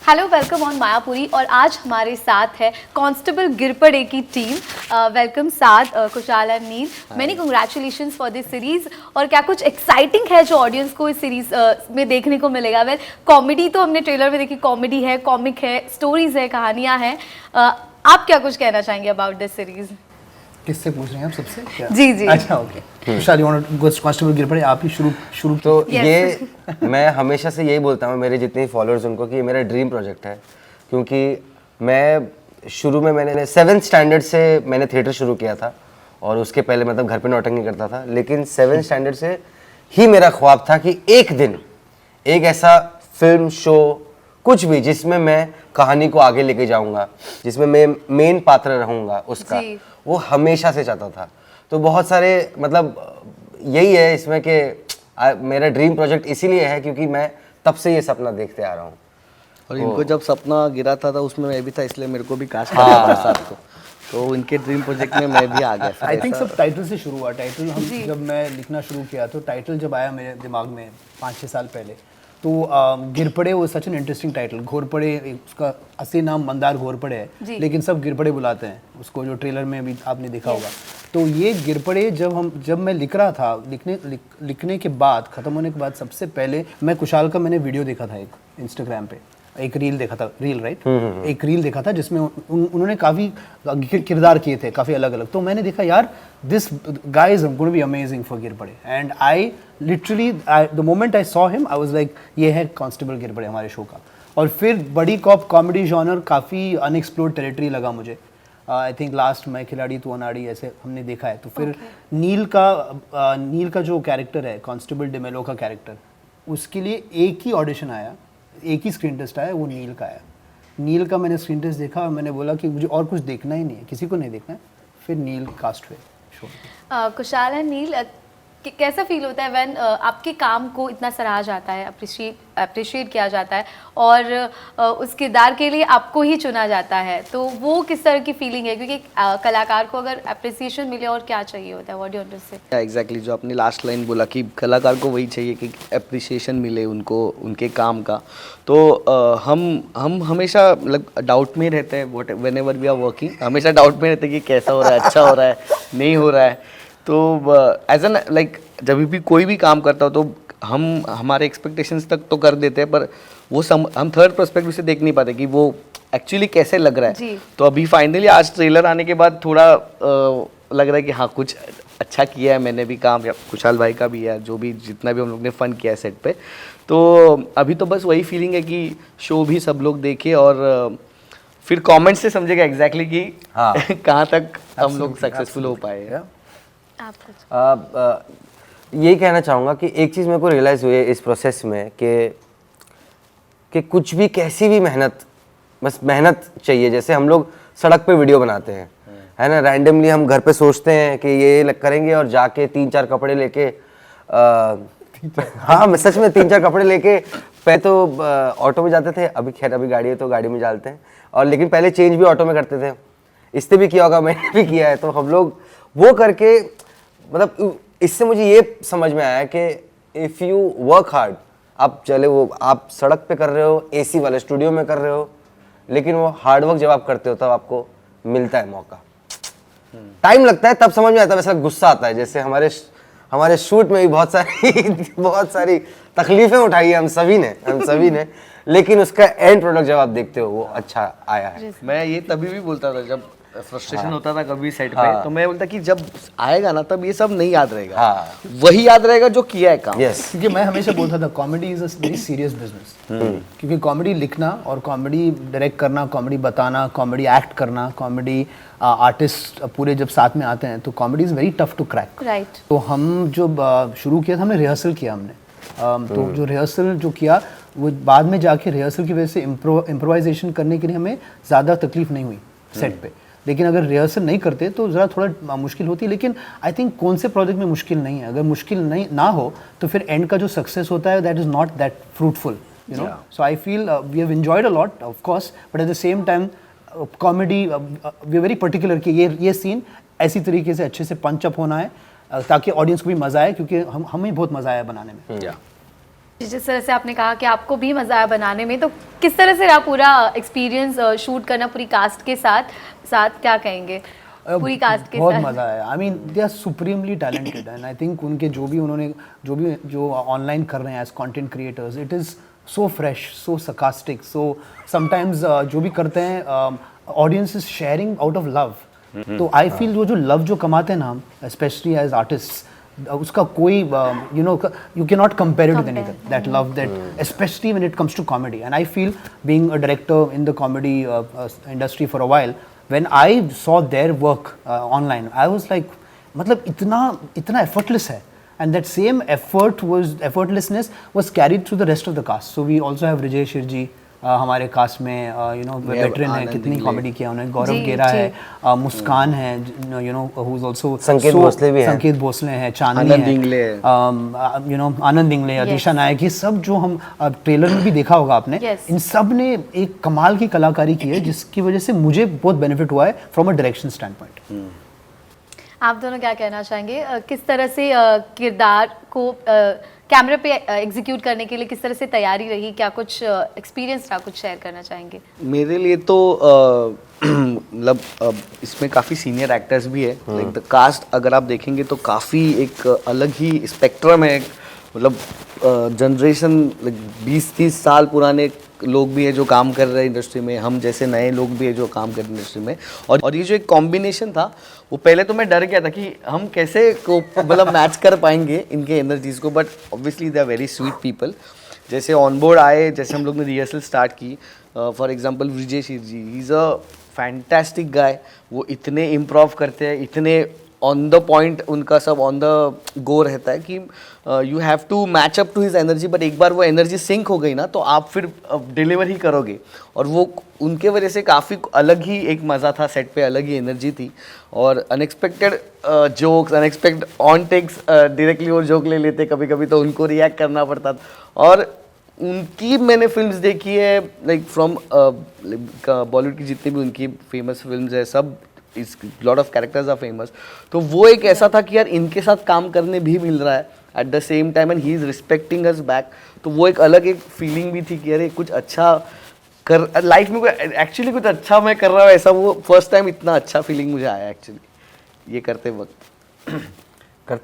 Hello, welcome on Mayapuri. और आज हमारे साथ है कांस्टेबल गिरपड़े की टीम। वेलकम साथ Kushal and Neel. Many congratulations for this series. और क्या कुछ एक्साइटिंग है जो ऑडियंस को इस सीरीज में देखने को मिलेगा? वेल, कॉमेडी तो हमने ट्रेलर में देखी, कॉमेडी है, कॉमिक है, स्टोरीज है, कहानियां हैं। आप क्या कुछ कहना चाहेंगे अबाउट दिस सीरीज? किससे पूछ रहे हैं आप? सबसे क्या? जी जी। अच्छा, okay. Kushal, you want to go constable Girpade, आप ही शुरू तो ये मैं हमेशा से यही बोलता हूँ मेरे जितने फॉलोअर्स उनको कि ये मेरा ड्रीम प्रोजेक्ट है, क्योंकि मैं शुरू में मैंने 7th स्टैंडर्ड से मैंने थिएटर शुरू किया था और उसके पहले मतलब घर पे नौटंकी करता था, लेकिन 7th स्टैंडर्ड से ही मेरा ख्वाब था कि एक दिन एक ऐसा फिल्म शो कुछ भी जिसमें मैं कहानी को आगे लेके जाऊंगा, जिसमें मैं मेन पात्र रहूंगा उसका, वो हमेशा से चाहता था। तो बहुत सारे मतलब यही है इसमें कि मेरा ड्रीम प्रोजेक्ट इसीलिए है क्योंकि मैं तब से ये सपना देखते आ रहा हूँ। और इनको जब सपना गिरा था उसमें मैं भी था, इसलिए मेरे को भी कास्ट किया था साथ को, तो इनके ड्रीम प्रोजेक्ट में मैं भी आ गया। आई थिंक सब टाइटल से शुरू हुआ। टाइटल हम जब मैं लिखना शुरू किया तो टाइटल जब आया मेरे दिमाग में 5-6 साल पहले, तो गिरपड़े वो such an interesting title. Ghorpade, उसका असली नाम मंदार घोरपड़े है, लेकिन सब गिरपड़े बुलाते हैं उसको, जो ट्रेलर में भी आपने देखा होगा। तो ये गिरपड़े जब मैं लिख रहा था, लिखने के बाद, ख़त्म होने के बाद, सबसे पहले मैं कुशाल का मैंने वीडियो देखा था, एक इंस्टाग्राम पे एक रील देखा था, एक रील देखा था जिसमें उन्होंने काफ़ी किरदार किए थे, काफ़ी अलग अलग। तो मैंने देखा यार, this guy is going to be amazing for Girpade. And I literally the moment I saw him I was like, ये है कांस्टेबल गिरपड़े हमारे शो का। और फिर बड़ी कॉप कॉमेडी जॉनर काफ़ी अनएक्सप्लोर्ड टेरिटरी लगा मुझे। आई थिंक लास्ट मैं खिलाड़ी तू अनाड़ी ऐसे हमने देखा है। तो फिर नील का जो कैरेक्टर है, कांस्टेबल डिमेलो का कैरेक्टर, उसके लिए एक ही ऑडिशन आया, एक ही स्क्रीन टेस्ट आया, वो नील का आया। नील का मैंने स्क्रीन टेस्ट देखा और मैंने बोला कि मुझे और कुछ देखना ही नहीं है, किसी को नहीं देखना है। फिर नील कास्ट हुए शो। कुशाल एंड नील, कैसा फील होता है व्हेन आपके काम को इतना सराहा जाता है, अप्रिशिएट किया जाता है और उस किरदार के लिए आपको ही चुना जाता है? तो वो किस तरह की फीलिंग है? क्योंकि कलाकार को अगर अप्रिसिएशन मिले और क्या चाहिए होता है? What do you want to say? Exactly जो आपने लास्ट लाइन बोला कि कलाकार को वही चाहिए कि अप्रिसिएशन मिले उनको उनके काम का। तो हम हमेशा डाउट में रहते हैं, whenever we are working, हमेशा डाउट में रहते हैं कि कैसा हो रहा है, अच्छा हो रहा है, नहीं हो रहा है। तो एज एन जब भी कोई भी काम करता हो तो हम हमारे एक्सपेक्टेशंस तक तो कर देते हैं, पर वो हम थर्ड पर्सपेक्टिव से देख नहीं पाते कि वो एक्चुअली कैसे लग रहा है। तो अभी फाइनली आज ट्रेलर आने के बाद थोड़ा लग रहा है कि हाँ, कुछ अच्छा किया है मैंने भी काम, या कुशाल भाई का भी है, जो भी जितना भी हम लोग ने फन किया है सेट पे। तो अभी तो बस वही फीलिंग है कि शो भी सब लोग देखे और फिर कमेंट से समझेगा एग्जैक्टली कि कहाँ तक हम लोग सक्सेसफुल हो पाए। यही कहना चाहूँगा कि एक चीज़ मेरे को रियलाइज़ हुई है इस प्रोसेस में कि कुछ भी, कैसी भी मेहनत, बस मेहनत चाहिए। जैसे हम लोग सड़क पे वीडियो बनाते हैं, है ना, रैंडमली हम घर पे सोचते हैं कि ये करेंगे और जाके 3-4 कपड़े लेके हाँ, मैं सच में 3-4 कपड़े लेके, पहले तो ऑटो में जाते थे, अभी खैर अभी गाड़ी है तो गाड़ी में जाते हैं, और लेकिन पहले चेंज भी ऑटो में करते थे। इससे भी किया होगा, मैंने भी किया है। तो हम लोग वो करके, मतलब इससे मुझे ये समझ में आया कि इफ़ यू वर्क हार्ड, आप चले वो आप सड़क पे कर रहे हो, एसी वाले स्टूडियो में कर रहे हो, लेकिन वो हार्ड वर्क जब आप करते हो तब आपको मिलता है मौका। टाइम लगता है, तब समझ में आता है, वैसा गुस्सा आता है। जैसे हमारे शूट में भी बहुत सारी तकलीफें उठाई है हम सभी ने, लेकिन उसका एंड प्रोडक्ट जब आप देखते हो वो अच्छा आया है। मैं ये तभी भी बोलता था जब फ्रस्ट्रेशन होता था कभी सेट पे, तो मैं बोलता कि जब आएगा ना तब ये सब नहीं याद रहेगा, वही याद रहेगा जो किया है काम। क्योंकि मैं हमेशा बोलता था comedy is a very serious business. क्योंकि कॉमेडी लिखना और कॉमेडी डायरेक्ट करना, कॉमेडी बताना, कॉमेडी एक्ट करना, कॉमेडी आर्टिस्ट पूरे जब साथ में आते हैं तो comedy is very tough to crack. Right. तो हम जब शुरू किया था, हमने रिहर्सल किया हमने। तो जो रिहर्सल जो किया, वो बाद में जाके रिहर्सल की वजह से इम्प्रोवाइजेशन करने के लिए हमें ज़्यादा तकलीफ नहीं हुई सेट पे। लेकिन अगर रिहर्सल नहीं करते तो ज़रा थोड़ा मुश्किल होती। लेकिन आई थिंक कौन से प्रोजेक्ट में मुश्किल नहीं है। अगर मुश्किल नहीं ना हो तो फिर एंड का जो सक्सेस होता है that is not that fruitful, you know. So I feel we have enjoyed a lot of course, but at the same time comedy we are very particular कि ये सीन ऐसी तरीके से अच्छे से पंच अप होना है ताकि ऑडियंस को भी मज़ा आए, क्योंकि हमें बहुत मज़ा आया बनाने में। जिस तरह से आपने कहा कि आपको भी मज़ा आया बनाने में, तो किस तरह से रहा पूरा एक्सपीरियंस शूट करना पूरी कास्ट के साथ क्या कहेंगे पूरी कास्ट के बहुत साथ? मज़ा आया। I mean they are supremely talented and I think उनके जो ऑनलाइन कर रहे हैं as content creators, it is so fresh, so sarcastic, so sometimes जो भी करते हैं audience is sharing out of love. तो आई फील वो जो लव जो कमाते हैं ना हम, स्पेशली एज आर्टिस्ट, उसका कोई you cannot compare it with anything, that love, that especially when it comes to comedy. And I feel, being a director in the comedy industry for a while, when I saw their work online, I was like, मतलब इतना effortless है, and that same effortlessness was carried through the rest of the cast. So we also have Rijay Shirji हमारे cast में, veteran है, कितनी comedy किया उन्होंने। गौरव गेरा है, मुस्कान है, हु इज आल्सो संकेत भोसले भी हैं, संकेत भोसले हैं, चांदनी आनंद इंगले है, आनंद इंगले, अतीशा नायक, ये सब जो हम ट्रेलर में भी देखा होगा आपने, इन सब ने एक कमाल की कलाकारी की है, जिसकी वजह से मुझे बहुत बेनिफिट हुआ है from a direction stand point. आप दोनों क्या कहना चाहेंगे, किस तरह से किरदार को कैमरे पे एग्जीक्यूट करने के लिए किस तरह से तैयारी रही, क्या कुछ एक्सपीरियंस रहा, कुछ शेयर करना चाहेंगे? मेरे लिए तो मतलब इसमें काफ़ी सीनियर एक्टर्स भी है। लाइक द कास्ट अगर आप देखेंगे तो काफ़ी एक अलग ही स्पेक्ट्रम है। मतलब जनरेशन, लाइक 20-30 साल पुराने लोग भी है जो काम कर रहे हैं इंडस्ट्री में, हम जैसे नए लोग भी है जो काम कर रहे हैं इंडस्ट्री में। और ये जो एक कॉम्बिनेशन था, वो पहले तो मैं डर गया था कि हम कैसे को मतलब मैच कर पाएंगे इनके एनर्जीज को, but obviously they are very sweet people. जैसे ऑन बोर्ड आए, जैसे हम लोग ने रिहर्सल स्टार्ट की, फॉर एग्जांपल विजय शिरजी, he is a fantastic guy. वो इतने इम्प्रोव करते हैं, इतने ऑन द पॉइंट, उनका सब ऑन द गो रहता है कि you have to match up to his energy, but एक बार वो एनर्जी सिंक हो गई ना तो आप फिर डिलीवर ही करोगे। और वो उनके वजह से काफ़ी अलग ही एक मज़ा था सेट पे, अलग ही एनर्जी थी। और unexpected jokes, unexpected on takes, directly वो जोक ले लेते कभी कभी, तो उनको रिएक्ट करना पड़ता था। और उनकी मैंने फिल्म्स देखी है, लाइक फ्रॉम बॉलीवुड की जितनी भी उनकी फेमस फिल्म्स है, सब इस lot of characters are famous. तो वो एक ऐसा था कि यार इनके साथ काम करने भी मिल रहा है eight the same time, and he is respecting us back. तो वो एक अलग एक फीलिंग भी थी कि अरे कुछ अच्छा कर लाइफ में, एक्चुअली कुछ अच्छा मैं कर रहा हूँ, ऐसा वो फर्स्ट टाइम इतना अच्छा फीलिंग मुझे आया एक्चुअली ये करते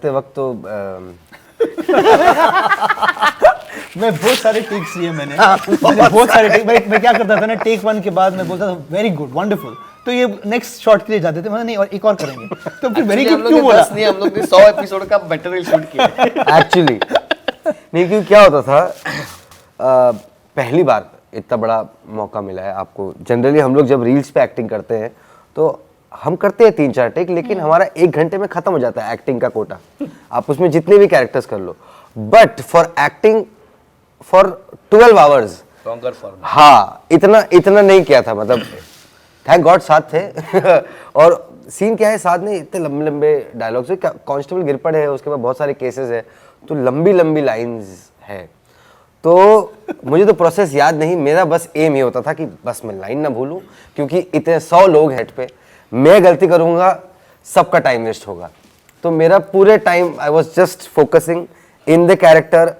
वक्त तो मैं बहुत सारे टेक्स लिए मैंने बहुत सारे टेक। मैं क्या करता था ना, टेक 1 के बाद मैं बोलता था वेरी गुड, वंडरफुल, तो ये नेक्स्ट शॉट के लिए जाते थे, मतलब नहीं और एक और करेंगे, तो फिर वेरी गुड क्यों बोला? नहीं, हम लोग ने 100 एपिसोड का मटेरियल शूट किया एक्चुअली। नहीं, क्योंकि क्या होता था, पहली बार इतना बड़ा मौका मिला है आपको। जनरली हम लोग जब रील्स पे एक्टिंग करते हैं तो हम करते हैं 3-4 टेक, लेकिन हमारा 1 घंटे में खत्म हो जाता है एक्टिंग का कोटा। आप उसमें जितने भी कैरेक्टर्स कर लो, but for acting for 12 hours, longer form, हाँ, इतना नहीं किया था। मतलब थैंक गॉड साथ थे और सीन क्या है, साथ में इतने लंबे लंबे डायलॉग्स है। कांस्टेबल गिरपड़ है, उसके बाद बहुत सारे केसेस है, तो लंबी लंबी लाइंस है। तो मुझे तो प्रोसेस याद नहीं, मेरा बस एम ये होता था कि बस मैं लाइन ना भूलूं, क्योंकि इतने 100 लोग हेड पे, मैं गलती करूंगा सबका टाइम वेस्ट होगा। तो मेरा पूरे time I was just focusing in the character,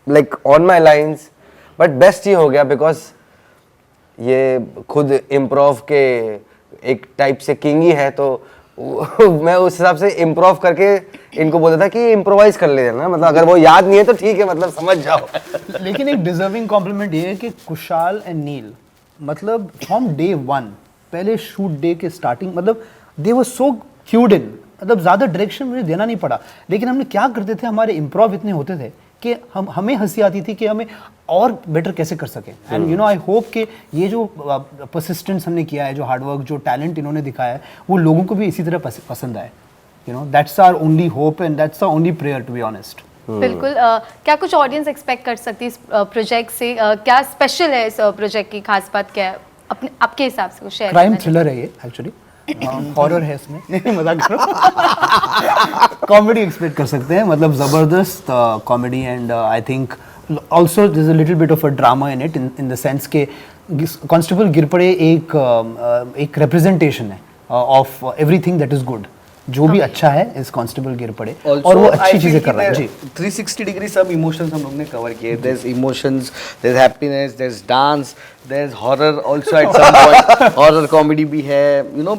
like on my lines. But best ये हो गया बिकॉज ये खुद इम्प्रोव के एक टाइप से किंग ही है, तो मैं उस हिसाब से इम्प्रोव करके इनको बोलता था कि इम्प्रोवाइज कर ले ना, मतलब अगर वो याद नहीं है तो ठीक है, मतलब समझ जाओ। लेकिन एक डिजर्विंग कॉम्प्लीमेंट ये है कि कुशाल एंड नील, मतलब फ्रॉम डे 1, पहले शूट डे के स्टार्टिंग, मतलब दे वर सो क्यूड इन, मतलब ज़्यादा डायरेक्शन मुझे देना नहीं पड़ा। लेकिन हमने क्या करते थे, हमारे इम्प्रोव इतने होते थे कि हमें हंसी आती थी कि हमें और बेटर कैसे कर सकें। And you know I hope कि ये जो परसिस्टेंस हमने किया है, जो हार्डवर्क, जो टैलेंट इन्होंने दिखाया है, वो लोगों को भी इसी तरह पसंद आए। You know that's our only hope and that's our only prayer, to be honest. बिल्कुल। क्या कुछ ऑडियंस एक्सपेक्ट कर सकती है इस प्रोजेक्ट से? क्या स्पेशल है इस प्रोजेक्ट की, खास बात क्या है आपके हिसाब से कुछ शेयर? क्राइम थ्रिलर है ये एक्चुअली, हॉरर है इसमें, नहीं मजाक कर रहा हूं। कॉमेडी एक्सपेक्ट कर सकते हैं, मतलब ज़बरदस्त comedy, and I think also there is a little bit of a drama in it, in the sense के कांस्टेबल गिरपड़े एक रिप्रेजेंटेशन है of everything that is good. जो भी अच्छा है इस कांस्टेबल गिरपड़े Also, और वो I अच्छी feel चीजें कि कर रहा है there- जी 360 डिग्री सब इमोशंस हम लोग ने कवर किए. There's emotions, there's happiness, there's dance, there's horror also at some point. Horror comedy भी है, you know,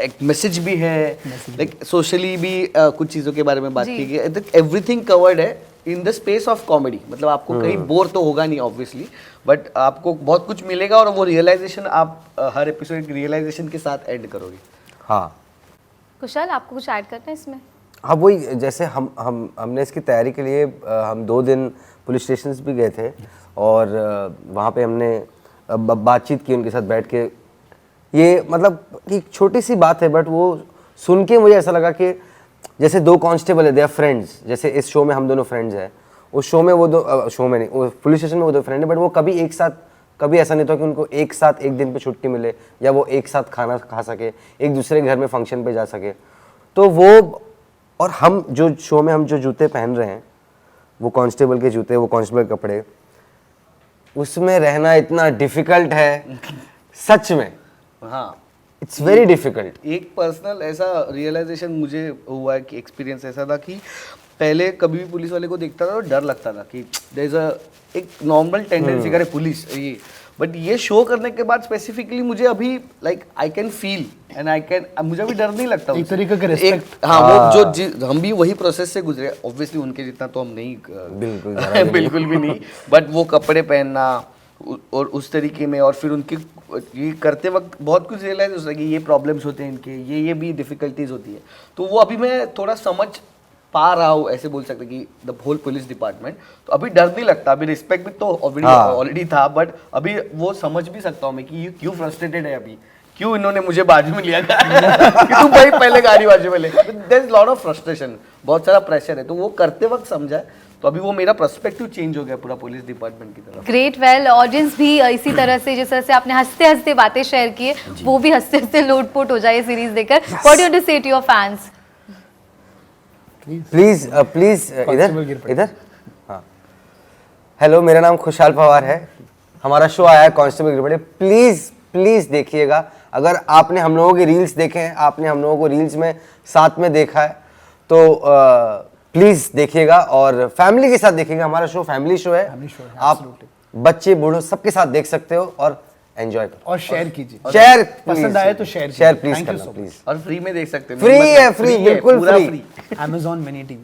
एक मैसेज भी है, लाइक सोशली भी कुछ चीज़ों के बारे में बात जी। की गई. एवरीथिंग कवर्ड है in the space of comedy. मतलब आपको कहीं बोर तो होगा नहीं ऑब्वियसली, बट आपको बहुत कुछ मिलेगा और वो रियलाइजेशन आप हर एपिसोड रियलाइजेशन के साथ एंड करोगे. हाँ कुशाल, आपको कुछ ऐड करना है इसमें? हाँ वही जैसे हमने इसकी तैयारी के लिए हम 2 दिन पुलिस स्टेशन भी गए थे और वहाँ पे हमने बातचीत की उनके साथ बैठ के. ये मतलब एक छोटी सी बात है बट वो सुन के मुझे ऐसा लगा कि जैसे 2 कांस्टेबल है, दे आर फ्रेंड्स. जैसे इस शो में हम दोनों फ्रेंड्स हैं, उस शो में वो शो में नहीं, वो पुलिस स्टेशन में वो 2 फ्रेंड है बट वो कभी एक साथ, कभी ऐसा नहीं था कि उनको एक साथ एक दिन पे छुट्टी मिले या वो एक साथ खाना खा सके, एक दूसरे के घर में फंक्शन पे जा सके. तो वो और हम जो शो में हम जो जूते पहन रहे हैं वो कांस्टेबल के जूते, वो कांस्टेबल के कपड़े, उसमें रहना इतना डिफिकल्ट है सच में. हाँ, इट्स वेरी डिफिकल्ट. एक पर्सनल ऐसा रियलाइजेशन मुझे हुआ है कि एक्सपीरियंस ऐसा था कि पहले कभी भी पुलिस वाले को देखता था तो डर लगता था कि देयर इज अ एक नॉर्मल टेंडेंसी करे पुलिस ये. बट ये शो करने के बाद स्पेसिफिकली मुझे अभी like I can feel and I can, मुझे अभी डर नहीं लगता एक उससे. तरीके का respect. हाँ, वो जो हम भी वही प्रोसेस से गुजरे. ऑब्वियसली उनके जितना तो हम नहीं बिल्कुल, जरा भी बिल्कुल भी नहीं. बट वो कपड़े पहनना और उस तरीके में और फिर उनकी ये करते वक्त बहुत कुछ रियलाइज हो सके ये प्रॉब्लम्स होते हैं इनके, ये भी डिफिकल्टीज होती है. तो वो अभी मैं थोड़ा समझ पा रहा हूँ, ऐसे बोल सकते कि द होल पुलिस डिपार्टमेंट. तो अभी डर नहीं लगता, अभी रिस्पेक्ट भी तो ऑलरेडी था, बट अभी वो समझ भी सकता हूँ मैं कि ये क्यों फ्रस्ट्रेटेड है अभी, क्यों इन्होंने मुझे बाजू में लिया कि तुम भाई पहले गाड़ी बाजू में ले. There is lot of frustration, बहुत सारा प्रेशर है. तो वो करते वक्त समझा है, तो अभी वो मेरा पर्सपेक्टिव चेंज हो गया पूरा पुलिस डिपार्टमेंट की तरफ. ग्रेट. वेल, ऑडियंस भी इसी तरह से, जिस तरह से आपने हंसते हंसते बातें शेयर की है, वो भी हंसते हंसते लोटपोट हो जाए सीरीज देखकर. What do you say to your fans? Please Constable इधर गिरपड़े. इधर. हाँ, हेलो, मेरा नाम खुशहाल पवार है. हमारा शो आया है कांस्टेबल गिरपड़े. प्लीज देखिएगा. अगर आपने हम लोगों के रील्स देखे हैं, आपने हम लोगों को रील्स में साथ में देखा है, तो प्लीज देखिएगा और फैमिली के साथ देखिएगा. हमारा शो फैमिली शो है. Family show है, आप बच्चे बूढ़ों सबके साथ देख सकते हो और एंजॉय करो. और शेयर कीजिए. शेयर पसंद आए तो शेयर शेयर कीजिए. प्लीज Thank you करना so much. प्लीज. और फ्री में देख सकते हैं. फ्री है, फ्री, बिल्कुल पूरा फ्री. Amazon Mini TV.